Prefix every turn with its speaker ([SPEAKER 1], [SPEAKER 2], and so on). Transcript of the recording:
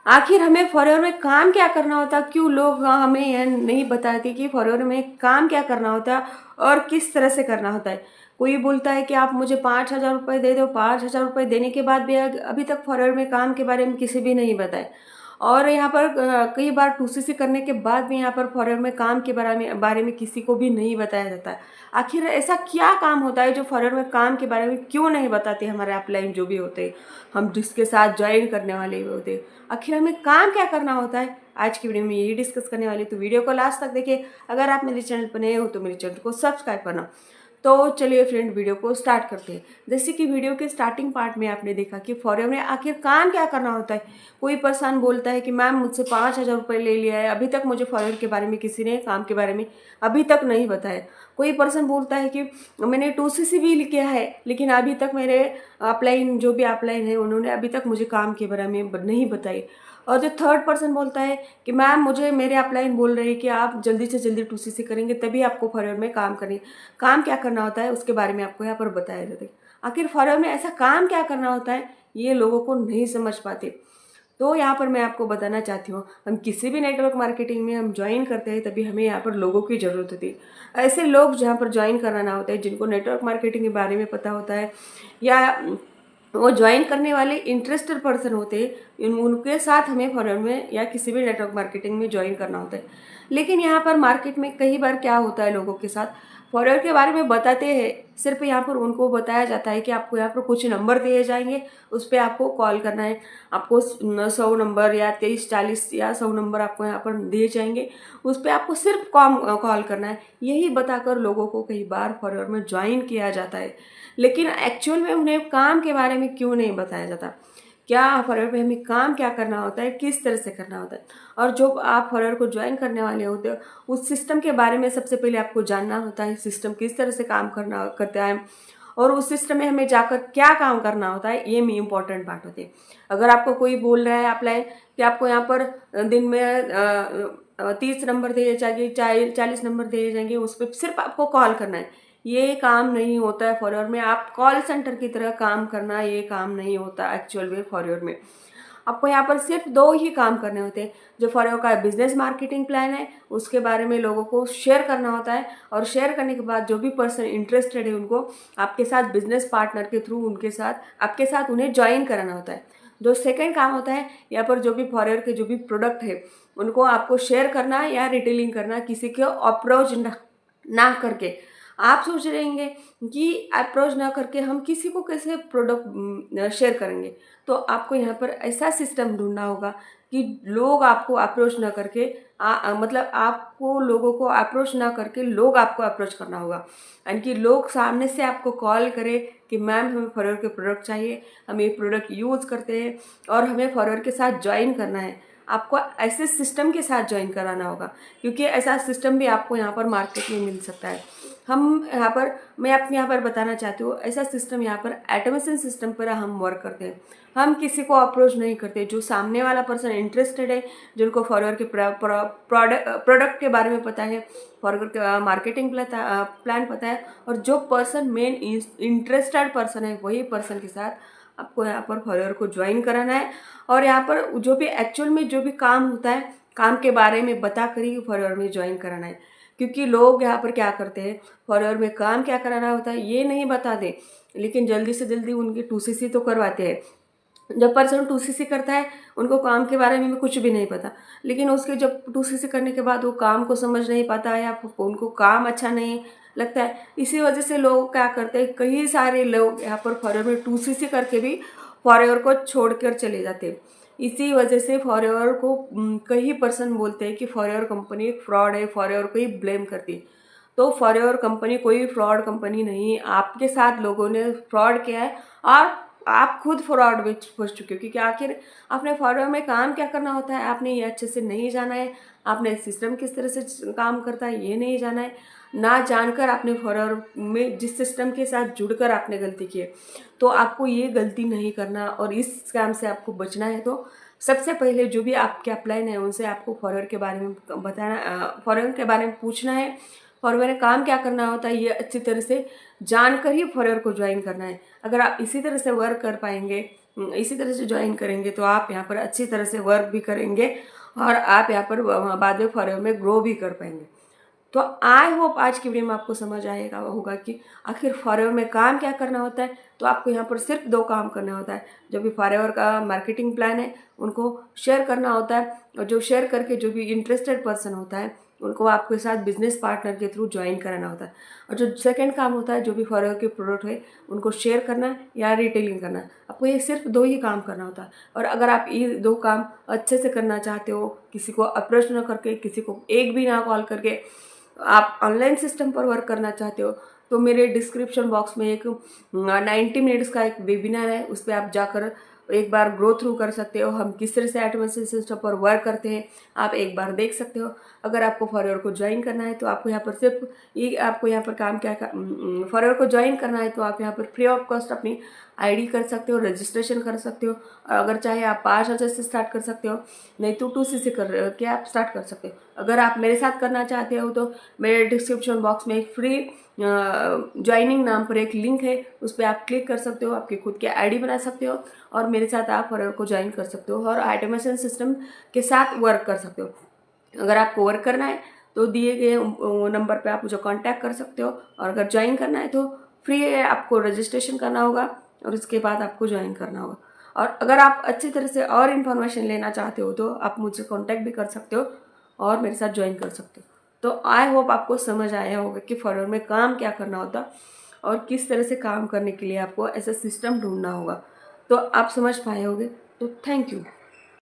[SPEAKER 1] आखिर हमें फॉरएवर में काम क्या करना होता है, क्यों लोग हमें यह नहीं बताते कि फॉरएवर में काम क्या करना होता है और किस तरह से करना होता है। कोई बोलता है कि आप मुझे 5,000 रुपये दे दो, 5,000 रुपये देने के बाद भी अभी तक फॉरएवर में काम के बारे में किसी भी नहीं बताए। और यहाँ पर कई बार टूसीसी करने के बाद भी यहाँ पर फॉरएवर में काम के बारे में किसी को भी नहीं बताया जाता है। आखिर ऐसा क्या काम होता है जो फॉरएवर में काम के बारे में क्यों नहीं बताते हमारे अपलाइन जो भी होते हैं, हम जिसके साथ ज्वाइन करने वाले होते हैं। आखिर हमें काम क्या करना होता है, आज की वीडियो में यही डिस्कस करने वाली। तो वीडियो को लास्ट तक देखिए। अगर आप मेरे चैनल पर नए हो तो मेरे चैनल को सब्सक्राइब करना। तो चलिए फ्रेंड, वीडियो को स्टार्ट करते हैं। जैसे कि वीडियो के स्टार्टिंग पार्ट में आपने देखा कि फॉरएवर में आखिर काम क्या करना होता है। कोई पर्सन बोलता है कि मैम मुझसे 5,000 रुपये ले लिया है, अभी तक मुझे फॉरएवर के बारे में किसी ने काम के बारे में अभी तक नहीं बताया। कोई पर्सन बोलता है कि मैंने 2CC भी किया है, लेकिन अभी तक मेरे अपलाइन जो भी अपलाइन है उन्होंने अभी तक मुझे काम के बारे में नहीं बताई। और जो थर्ड पर्सन बोलता है कि मैम मुझे मेरे अपलाइन बोल रहे हैं कि आप जल्दी से जल्दी 2CC करेंगे तभी आपको फॉरएवर में काम करेंगे। काम क्या करना होता है उसके बारे में आपको यहाँ पर बताया जाता है। आखिर फॉरएवर में ऐसा काम क्या करना होता है ये लोगों को नहीं समझ पाते। तो यहाँ पर मैं आपको बताना चाहती हूँ, हम किसी भी नेटवर्क मार्केटिंग में हम ज्वाइन करते हैं तभी हमें यहाँ पर लोगों की ज़रूरत होती है। ऐसे लोग जहाँ पर ज्वाइन कराना होता है जिनको नेटवर्क मार्केटिंग के बारे में पता होता है, या वो ज्वाइन करने वाले इंटरेस्टेड पर्सन होते हैं, उनके साथ हमें फॉरएवर में या किसी भी नेटवर्क मार्केटिंग में ज्वाइन करना होता है। लेकिन यहाँ पर मार्केट में कई बार क्या होता है, लोगों के साथ फॉरएवर के बारे में बताते हैं, सिर्फ यहाँ पर उनको बताया जाता है कि आपको यहाँ पर कुछ नंबर दिए जाएंगे, उस पर आपको कॉल करना है। आपको 100 नंबर या 2340 या 100 नंबर आपको यहाँ पर दिए जाएंगे, उस पर आपको सिर्फ कॉल करना है। यही बताकर लोगों को कई बार फॉरएवर में ज्वाइन किया जाता है, लेकिन एक्चुअल में उन्हें काम के बारे में क्यों नहीं बताया जाता। क्या फॉरएवर में हमें काम क्या करना होता है, किस तरह से करना होता है। और जो आप फॉरएवर को ज्वाइन करने वाले होते हो उस सिस्टम के बारे में सबसे पहले आपको जानना होता है, सिस्टम किस तरह से काम करता है, और उस सिस्टम में हमें जाकर क्या काम करना होता है, ये भी इम्पोर्टेंट पार्ट होते हैं। अगर आपको कोई बोल रहा है अप्लाई कि आपको यहाँ पर दिन में 30 नंबर दिए जाएंगे, 40 नंबर दिए जाएंगे, उस पर सिर्फ आपको कॉल करना है, ये काम नहीं होता है फॉरएवर में। आप कॉल सेंटर की तरह काम करना, ये काम नहीं होता एक्चुअल में फॉरएवर में। आपको यहाँ पर सिर्फ दो ही काम करने होते हैं। जो फॉरएवर का बिजनेस मार्केटिंग प्लान है उसके बारे में लोगों को शेयर करना होता है, और शेयर करने के बाद जो भी पर्सन इंटरेस्टेड है उनको आपके साथ बिजनेस पार्टनर के थ्रू उनके साथ आपके साथ उन्हें ज्वाइन कराना होता है। जो सेकेंड काम होता है, यहाँ पर जो भी फॉरएवर के जो भी प्रोडक्ट है उनको आपको शेयर करना या रिटेलिंग करना, किसी को अप्रोच ना करके। आप सोच रहेंगे कि अप्रोच ना करके हम किसी को कैसे प्रोडक्ट शेयर करेंगे, तो आपको यहाँ पर ऐसा सिस्टम ढूंढना होगा कि लोग आपको अप्रोच ना करके मतलब आपको लोगों को अप्रोच ना करके लोग आपको अप्रोच करना होगा। यानी कि लोग सामने से आपको कॉल करें कि मैम हमें फॉरएवर के प्रोडक्ट चाहिए, हम ये प्रोडक्ट यूज़ करते हैं और हमें फॉरएवर के साथ ज्वाइन करना है। आपको ऐसे सिस्टम के साथ ज्वाइन कराना होगा, क्योंकि ऐसा सिस्टम भी आपको यहाँ पर मार्केट में मिल सकता है। हम यहाँ पर मैं अपने यहाँ पर बताना चाहती हूँ, ऐसा सिस्टम यहाँ पर ऑटोमेशन सिस्टम पर हम वर्क करते हैं। हम किसी को अप्रोच नहीं करते। जो सामने वाला पर्सन इंटरेस्टेड है, जिनको फॉरएवर के प्रोडक्ट के बारे में पता है, फॉरएवर का मार्केटिंग प्लान पता है, और जो पर्सन मेन इंटरेस्टेड पर्सन है वही पर्सन के साथ आपको यहाँ पर फॉरएवर को ज्वाइन कराना है। और यहाँ पर जो भी एक्चुअल में जो भी काम होता है, काम के बारे में बता कर ही फॉरएवर में ज्वाइन कराना है। क्योंकि लोग यहाँ पर क्या करते हैं, फॉरएवर में काम क्या कराना होता है ये नहीं बताते, लेकिन जल्दी से जल्दी उनकी 2CC तो करवाते हैं। जब पर्सन 2CC करता है उनको काम के बारे में कुछ भी नहीं पता, लेकिन उसके जब 2CC करने के बाद वो काम को समझ नहीं पाता है या उनको काम अच्छा नहीं लगता है। इसी वजह से लोग क्या करते हैं, कई सारे लोग यहाँ पर फॉरएवर में 2CC करके भी फॉरएवर को छोड़कर चले जाते हैं। इसी वजह से फॉरएवर को कई पर्सन बोलते हैं कि फॉरएवर कंपनी एक फ्रॉड है, फॉरएवर को ही ब्लेम करती है। तो फॉरएवर कंपनी कोई फ्रॉड कंपनी नहीं है। आपके साथ लोगों ने फ्रॉड किया है और आप खुद फ्रॉड में फंस चुके हो, क्योंकि आखिर आपने फॉरएवर में काम क्या करना होता है आपने ये अच्छे से नहीं जाना है। आपने सिस्टम किस तरह से काम करता है ये नहीं जाना है। ना जानकर आपने फॉरएवर में जिस सिस्टम के साथ जुड़कर आपने गलती की है, तो आपको ये गलती नहीं करना और इस स्कैम से आपको बचना है। तो सबसे पहले जो भी आपके अपलाइन है उनसे आपको फॉरएवर के बारे में बताना, फॉरएवर के बारे में पूछना है। फॉरएवर में काम क्या करना होता है ये अच्छी तरह से जानकर ही फॉरएवर को ज्वाइन करना है। अगर आप इसी तरह से वर्क कर पाएंगे इसी तरह से ज्वाइन करेंगे तो आप यहाँ पर अच्छी तरह से वर्क भी करेंगे और आप यहाँ पर बाद में फॉरएवर में ग्रो भी कर पाएंगे। तो आई होप आज की वीडियो में आपको समझ आएगा होगा कि आखिर फॉरएवर में काम क्या करना होता है। तो आपको यहाँ पर सिर्फ 2 काम करना होता है। जो भी फॉरएवर का मार्केटिंग प्लान है उनको शेयर करना होता है, और जो शेयर करके जो भी इंटरेस्टेड पर्सन होता है उनको आपके साथ बिजनेस पार्टनर के थ्रू ज्वाइन कराना होता है। और जो सेकंड काम होता है, जो भी फॉरएवर के प्रोडक्ट है उनको शेयर करना या रिटेलिंग करना। आपको ये सिर्फ 2 ही काम करना होता है। और अगर आप ये 2 काम अच्छे से करना चाहते हो, किसी को अप्रोच ना करके, किसी को एक भी ना कॉल करके आप ऑनलाइन सिस्टम पर वर्क करना चाहते हो, तो मेरे डिस्क्रिप्शन बॉक्स में एक 90 मिनट्स का एक वेबिनार है, उस पर आप जाकर एक बार ग्रो थ्रू कर सकते हो। हम किस तरह से ऑटोमेशन सिस्टम पर वर्क करते हैं आप एक बार देख सकते हो। अगर आपको फॉरएवर को ज्वाइन करना है तो आपको यहाँ पर सिर्फ ये आपको यहाँ पर काम क्या फॉरएवर को ज्वाइन करना है तो आप यहाँ पर फ्री ऑफ कॉस्ट अपनी आईडी कर सकते हो, रजिस्ट्रेशन कर सकते हो। और अगर चाहे आप 5,000 से स्टार्ट कर सकते हो, नहीं तो 2C से कर के आप स्टार्ट कर सकते हो। अगर आप मेरे साथ करना चाहते हो तो मेरे डिस्क्रिप्शन बॉक्स में एक फ्री ज्वाइनिंग नाम पर एक लिंक है, उस पर आप क्लिक कर सकते हो, आपकी खुद की आईडी बना सकते हो और मेरे साथ आप फॉरएवर को ज्वाइन कर सकते हो और ऑटोमेशन सिस्टम के साथ वर्क कर सकते हो। अगर आपको वर्क करना है तो दिए गए नंबर पे आप मुझे कांटेक्ट कर सकते हो, और अगर ज्वाइन करना है तो फ्री है, आपको रजिस्ट्रेशन करना होगा और उसके बाद आपको ज्वाइन करना होगा। और अगर आप अच्छी तरह से और इन्फॉर्मेशन लेना चाहते हो तो आप मुझसे कांटेक्ट भी कर सकते हो और मेरे साथ ज्वाइन कर सकते हो। तो आई होप आपको समझ आया होगा कि फॉरएवर में काम क्या करना होता और किस तरह से काम करने के लिए आपको ऐसा सिस्टम ढूंढना होगा। तो आप समझ पाए होंगे। तो थैंक यू।